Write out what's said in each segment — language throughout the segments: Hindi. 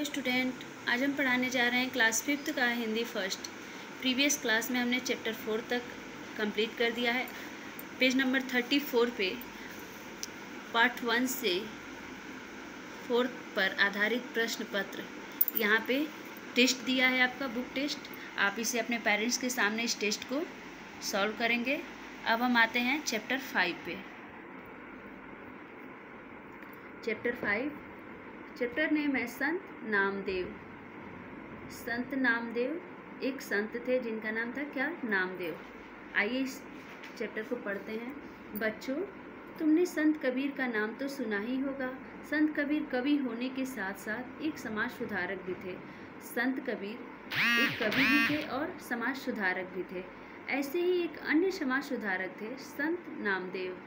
हेलो स्टूडेंट, आज हम पढ़ाने जा रहे हैं क्लास 5th का हिंदी फर्स्ट। प्रीवियस क्लास में हमने चैप्टर 4 तक कंप्लीट कर दिया है। पेज नंबर 34 पे पार्ट 1 से 4 पर आधारित प्रश्न पत्र, यहाँ पे टेस्ट दिया है आपका बुक टेस्ट। आप इसे अपने पेरेंट्स के सामने इस टेस्ट को सॉल्व करेंगे। अब हम आते हैं चैप्टर 5 पे। चैप्टर 5, चैप्टर नेम है संत नामदेव। संत नामदेव एक संत थे जिनका नाम था क्या? नामदेव। आइए इस चैप्टर को पढ़ते हैं। बच्चों, तुमने संत कबीर का नाम तो सुना ही होगा। संत कबीर कवि होने के साथ साथ एक समाज सुधारक भी थे। संत कबीर एक कवि भी थे और समाज सुधारक भी थे। ऐसे ही एक अन्य समाज सुधारक थे संत नामदेव।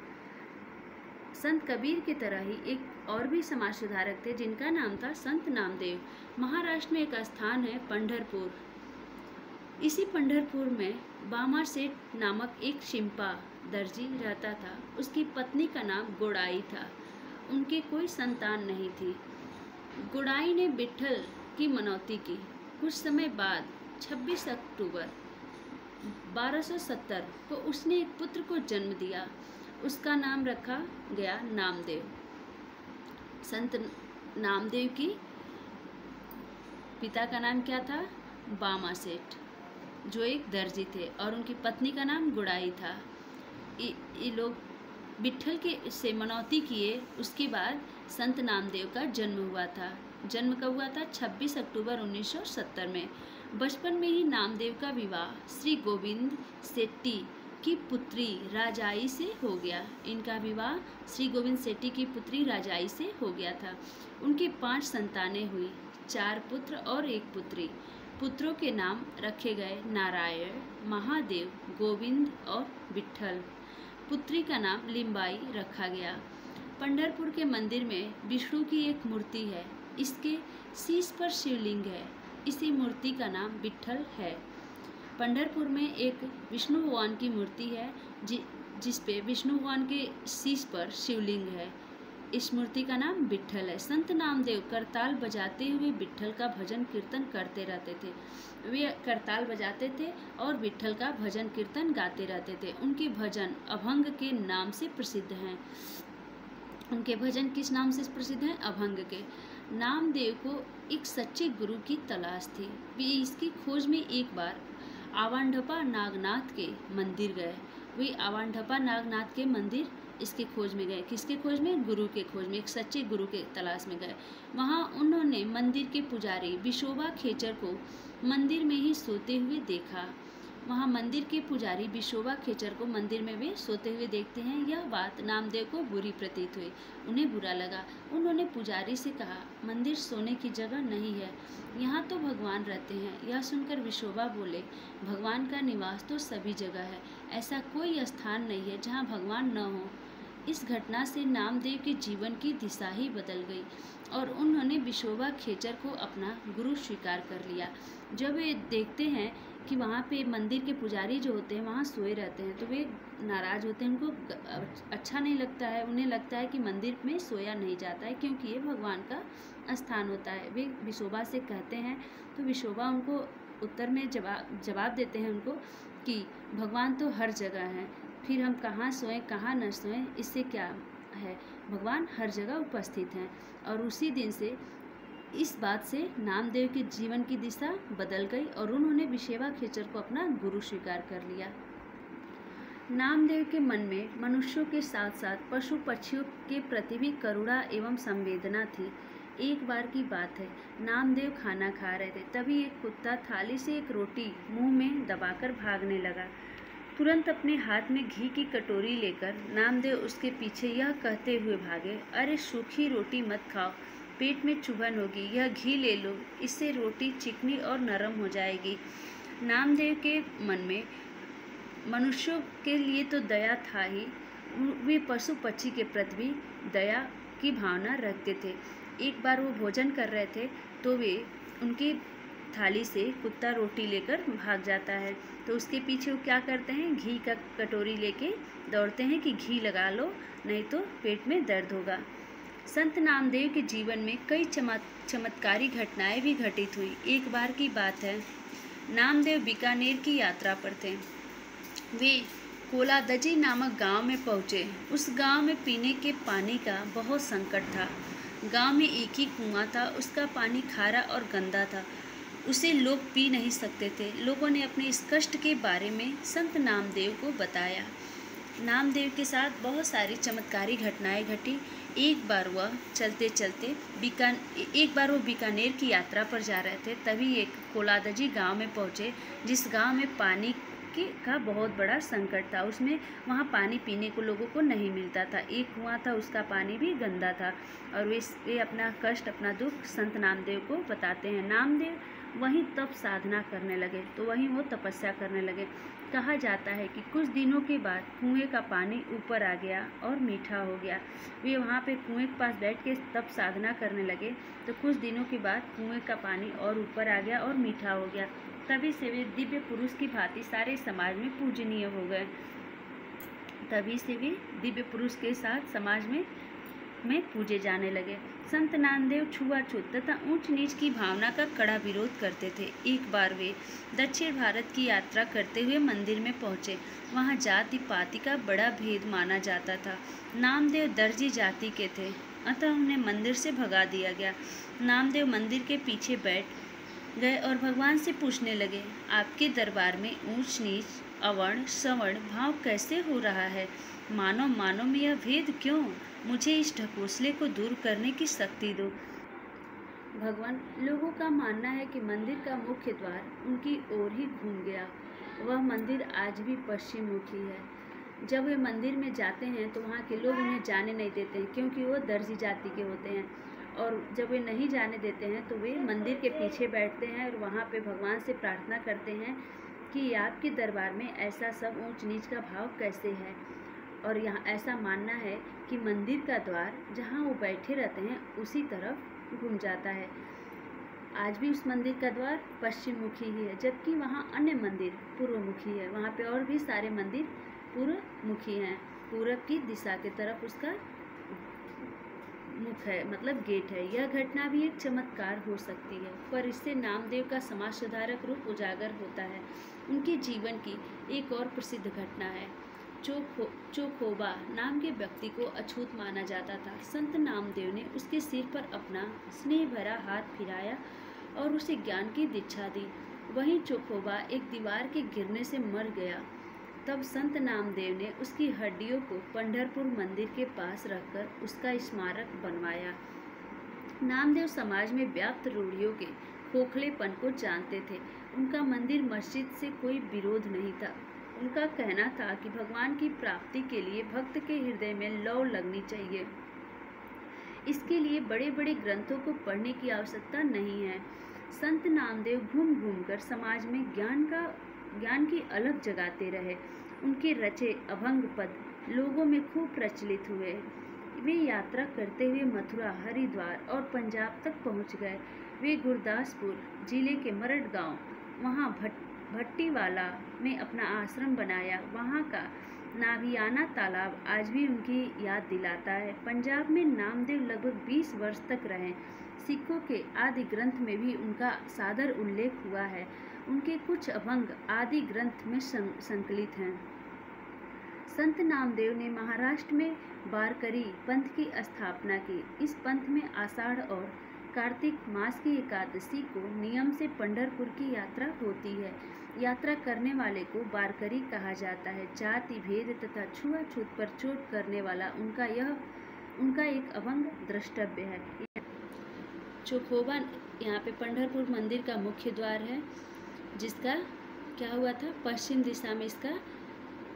संत कबीर की तरह ही एक और भी समाज सुधारक थे जिनका नाम था संत नामदेव। महाराष्ट्र में एक स्थान है पंढरपुर। इसी पंढरपुर में बामा सेठ नामक एक शिंपा दर्जी रहता था। उसकी पत्नी का नाम गोड़ाई था। उनके कोई संतान नहीं थी। गोड़ाई ने विट्ठल की मनौती की। कुछ समय बाद 26 अक्टूबर 1270 को उसने एक पुत्र को जन्म दिया। उसका नाम रखा गया नामदेव। संत नामदेव की पिता का नाम क्या था? बामा सेठ, जो एक दर्जी थे, और उनकी पत्नी का नाम गुड़ाई था। ये लोग विट्ठल के से मनौती किए। उसके बाद संत नामदेव का जन्म हुआ था। जन्म कब हुआ था? 26 अक्टूबर 1970 में। बचपन में ही नामदेव का विवाह श्री गोविंद सेट्टी की पुत्री राजाई से हो गया। इनका विवाह श्री गोविंद सेट्टी की पुत्री राजाई से हो गया था। उनके 5 संतानें हुई, 4 पुत्र और 1 पुत्री। पुत्रों के नाम रखे गए नारायण, महादेव, गोविंद और विट्ठल। पुत्री का नाम लिम्बाई रखा गया। पंढरपुर के मंदिर में विष्णु की एक मूर्ति है। इसके शीश पर शिवलिंग है। इसी मूर्ति का नाम विट्ठल है। पंढरपुर में एक विष्णु भगवान की मूर्ति है जिस पे विष्णु भगवान के शीश पर शिवलिंग है। इस मूर्ति का नाम विट्ठल है। संत नामदेव करताल बजाते हुए विट्ठल का भजन कीर्तन करते रहते थे। वे करताल बजाते थे और विट्ठल का भजन कीर्तन गाते रहते थे। उनके भजन अभंग के नाम से प्रसिद्ध हैं। उनके भजन किस नाम से प्रसिद्ध हैं? अभंग के। नामदेव को एक सच्चे गुरु की तलाश थी। वे इसकी खोज में एक बार आवांढपा नागनाथ के मंदिर गए। वे आवांढपा नागनाथ के मंदिर इसके खोज में गए। किसके खोज में? गुरु के खोज में, एक सच्चे गुरु के तलाश में गए। वहाँ उन्होंने मंदिर के पुजारी विशोबा खेचर को मंदिर में ही सोते हुए देखा। वहाँ मंदिर के पुजारी विशोबा खेचर को मंदिर में वे सोते हुए देखते हैं। यह बात नामदेव को बुरी प्रतीत हुई। उन्हें बुरा लगा। उन्होंने पुजारी से कहा, मंदिर सोने की जगह नहीं है, यहाँ तो भगवान रहते हैं। यह सुनकर विशोबा बोले, भगवान का निवास तो सभी जगह है। ऐसा कोई स्थान नहीं है जहाँ भगवान न हो। इस घटना से नामदेव के जीवन की दिशा ही बदल गई और उन्होंने विशोबा खेचर को अपना गुरु स्वीकार कर लिया। जब वे देखते हैं कि वहाँ पे मंदिर के पुजारी जो होते हैं वहाँ सोए रहते हैं तो वे नाराज़ होते हैं। उनको अच्छा नहीं लगता है। उन्हें लगता है कि मंदिर में सोया नहीं जाता है क्योंकि ये भगवान का स्थान होता है। वे विशोबा से कहते हैं तो विशोबा उनको उत्तर में जवाब देते हैं उनको कि भगवान तो हर जगह हैं, फिर हम कहाँ सोएं कहाँ न सोएं, इससे क्या है, भगवान हर जगह उपस्थित हैं। और उसी दिन से इस बात से नामदेव के जीवन की दिशा बदल गई और उन्होंने विशोबा खेचर को अपना गुरु स्वीकार कर लिया। नामदेव के मन में मनुष्यों के साथ साथ पशु पक्षियों के प्रति भी करुणा एवं संवेदना थी। एक बार की बात है, नामदेव खाना खा रहे थे, तभी एक कुत्ता थाली से एक रोटी मुंह में दबाकर भागने लगा। तुरंत अपने हाथ में घी की कटोरी लेकर नामदेव उसके पीछे यह कहते हुए भागे, अरे सूखी रोटी मत खाओ, पेट में चुभन होगी, यह घी ले लो, इससे रोटी चिकनी और नरम हो जाएगी। नामदेव के मन में मनुष्यों के लिए तो दया था ही, वे पशु पक्षी के प्रति भी दया की भावना रखते थे। एक बार वो भोजन कर रहे थे तो वे उनकी थाली से कुत्ता रोटी लेकर भाग जाता है तो उसके पीछे वो क्या करते हैं, घी का कटोरी लेके दौड़ते हैं कि घी लगा लो नहीं तो पेट में दर्द होगा। संत नामदेव के जीवन में कई चमत्कारी घटनाएं भी घटित हुई। एक बार की बात है, नामदेव बीकानेर की यात्रा पर थे। वे कोलादजी नामक गांव में पहुंचे। उस गांव में पीने के पानी का बहुत संकट था। गांव में एक ही कुआं था, उसका पानी खारा और गंदा था, उसे लोग पी नहीं सकते थे। लोगों ने अपने इस कष्ट के बारे में संत नामदेव को बताया। नामदेव के साथ बहुत सारी चमत्कारी घटनाएं घटी। एक बार वो बीकानेर की यात्रा पर जा रहे थे, तभी एक कोलादजी गांव में पहुंचे, जिस गांव में पानी का बहुत बड़ा संकट था। उसमें वहाँ पानी पीने को लोगों को नहीं मिलता था। एक कुआं था, उसका पानी भी गंदा था। और वे अपना कष्ट, अपना दुख संत नामदेव को बताते हैं। नामदेव वहीं तप साधना करने लगे, तो वहीं वो तपस्या करने लगे। कहा जाता है कि कुछ दिनों के बाद कुएं का पानी ऊपर आ गया और मीठा हो गया। वे वहाँ पे कुएं के पास बैठ के तप साधना करने लगे, तो कुछ दिनों के बाद कुएं का पानी और ऊपर आ गया और मीठा हो गया। तभी से वे दिव्य पुरुष की भांति सारे समाज में पूजनीय हो गए। तभी से वे दिव्य पुरुष के साथ समाज में पूजे जाने लगे। संत नामदेव छुआछूत तथा ऊंच नीच की भावना का कड़ा विरोध करते थे। एक बार वे दक्षिण भारत की यात्रा करते हुए मंदिर में पहुंचे। वहां जाति पाति का बड़ा भेद माना जाता था। नामदेव दर्जी जाति के थे, अतः उन्हें मंदिर से भगा दिया गया। नामदेव मंदिर के पीछे बैठ गए और भगवान से पूछने लगे, आपके दरबार में ऊंच नीच, अवर्ण सवर्ण भाव कैसे हो रहा है? मानव में यह भेद क्यों? मुझे इस ढकोसले को दूर करने की शक्ति दो। भगवान, लोगों का मानना है कि मंदिर का मुख्य द्वार उनकी ओर ही घूम गया। वह मंदिर आज भी पश्चिम मुखी है। जब वे मंदिर में जाते हैं तो वहाँ के लोग उन्हें जाने नहीं देते हैं, क्योंकि वो दर्जी जाति के होते हैं। और जब वे नहीं जाने देते हैं तो वे मंदिर के पीछे बैठते हैं और वहाँ पे भगवान से प्रार्थना करते हैं कि आपके दरबार में ऐसा सब ऊंच नीच का भाव कैसे है। और यहाँ ऐसा मानना है कि मंदिर का द्वार जहाँ वो बैठे रहते हैं उसी तरफ घूम जाता है। आज भी उस मंदिर का द्वार पश्चिम मुखी ही है, जबकि वहाँ अन्य मंदिर पूर्व मुखी है। वहाँ पे और भी सारे मंदिर पूर्व मुखी हैं। पूरब की दिशा के तरफ उसका मुख है, मतलब गेट है। यह घटना भी एक चमत्कार हो सकती है, पर इससे नामदेव का समाज सुधारक रूप उजागर होता है। उनके जीवन की एक और प्रसिद्ध घटना है। चोखोबा नाम के व्यक्ति को अछूत माना जाता था। संत नामदेव ने उसके सिर पर अपना स्नेह भरा हाथ फिराया और उसे ज्ञान की दीक्षा दी। वहीं चोखोबा एक दीवार के गिरने से मर गया। तब संत नामदेव ने उसकी हड्डियों को पंढरपुर मंदिर के पास रखकर उसका स्मारक बनवाया। नामदेव समाज में व्याप्त रूढ़ियों के खोखलेपन को जानते थे। उनका मंदिर मस्जिद से कोई विरोध नहीं था। उनका कहना था कि भगवान की प्राप्ति के लिए भक्त के हृदय में लौ लगनी चाहिए। इसके लिए बड़े बड़े ग्रंथों को पढ़ने की आवश्यकता नहीं है। संत नामदेव घूम घूम कर समाज में ज्ञान की अलग जगाते रहे। उनके रचे अभंग पद लोगों में खूब प्रचलित हुए। वे यात्रा करते हुए मथुरा, हरिद्वार और पंजाब तक पहुंच गए। वे गुरदासपुर जिले के मरड़ गांव, वहां भट्टीवाला में अपना आश्रम बनाया। वहां का नाभियाना तालाब आज भी उनकी याद दिलाता है। पंजाब में नामदेव लगभग 20 वर्ष तक रहे। सिखों के आदि ग्रंथ में भी उनका सादर उल्लेख हुआ है। उनके कुछ अभंग आदि ग्रंथ में संकलित हैं। संत नामदेव ने महाराष्ट्र में वारकरी पंथ की स्थापना की। इस पंथ में आषाढ़ और कार्तिक मास की एकादशी को नियम से पंढरपुर की यात्रा होती है। यात्रा करने वाले को वारकरी कहा जाता है। जाति भेद तथा छुआछूत पर चोट करने वाला उनका एक अभंग द्रष्टव्य है। चोखोबा यहाँ पे पंढरपुर मंदिर का मुख्य द्वार है, जिसका क्या हुआ था, पश्चिम दिशा में इसका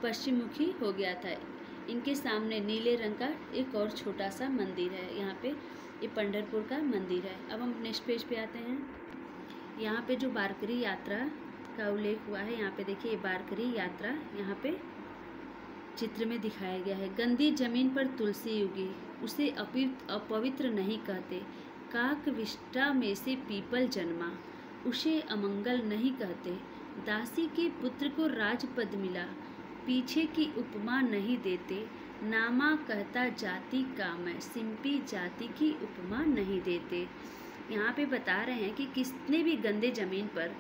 पश्चिम मुखी हो गया था। इनके सामने नीले रंग का एक और छोटा सा मंदिर है। यहाँ पे ये पंढरपुर का मंदिर है। अब हम नेक्स्ट पेज पे आते हैं। यहाँ पे जो वारकरी यात्रा का उल्लेख हुआ है, यहाँ पे देखिए वारकरी यात्रा यहाँ पे चित्र में दिखाया गया है। गंदी जमीन पर तुलसी उगी, उसे अपवित्र नहीं कहते। काक विष्टा में से पीपल जन्मा, उसे अमंगल नहीं कहते। दासी के पुत्र को राजपद मिला, पीछे की उपमा नहीं देते। नामा कहता जाति का मैं, सिंपी जाति की उपमा नहीं देते। यहाँ पे बता रहे हैं कि कितने भी गंदे ज़मीन पर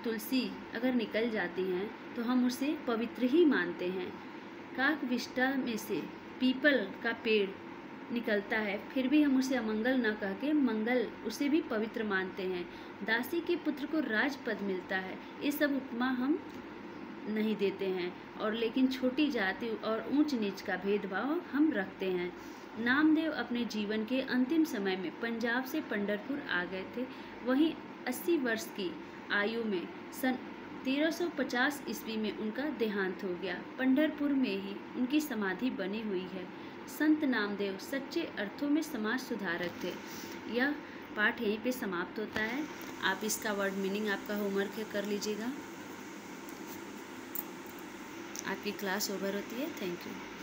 तुलसी अगर निकल जाती हैं तो हम उसे पवित्र ही मानते हैं। काकविष्टा में से पीपल का पेड़ निकलता है, फिर भी हम उसे अमंगल न कह के मंगल उसे भी पवित्र मानते हैं। दासी के पुत्र को राजपद मिलता है, ये सब उपमा हम नहीं देते हैं। और लेकिन छोटी जाति और ऊंच नीच का भेदभाव हम रखते हैं। नामदेव अपने जीवन के अंतिम समय में पंजाब से पंढरपुर आ गए थे। वहीं 80 वर्ष की आयु में सन 1350 ईस्वी में उनका देहांत हो गया। पंढरपुर में ही उनकी समाधि बनी हुई है। संत नामदेव सच्चे अर्थों में समाज सुधारक थे। यह पाठ यहीं पे समाप्त होता है। आप इसका वर्ड मीनिंग आपका होमवर्क है, कर लीजिएगा। आपकी क्लास ओवर होती है। Thank you.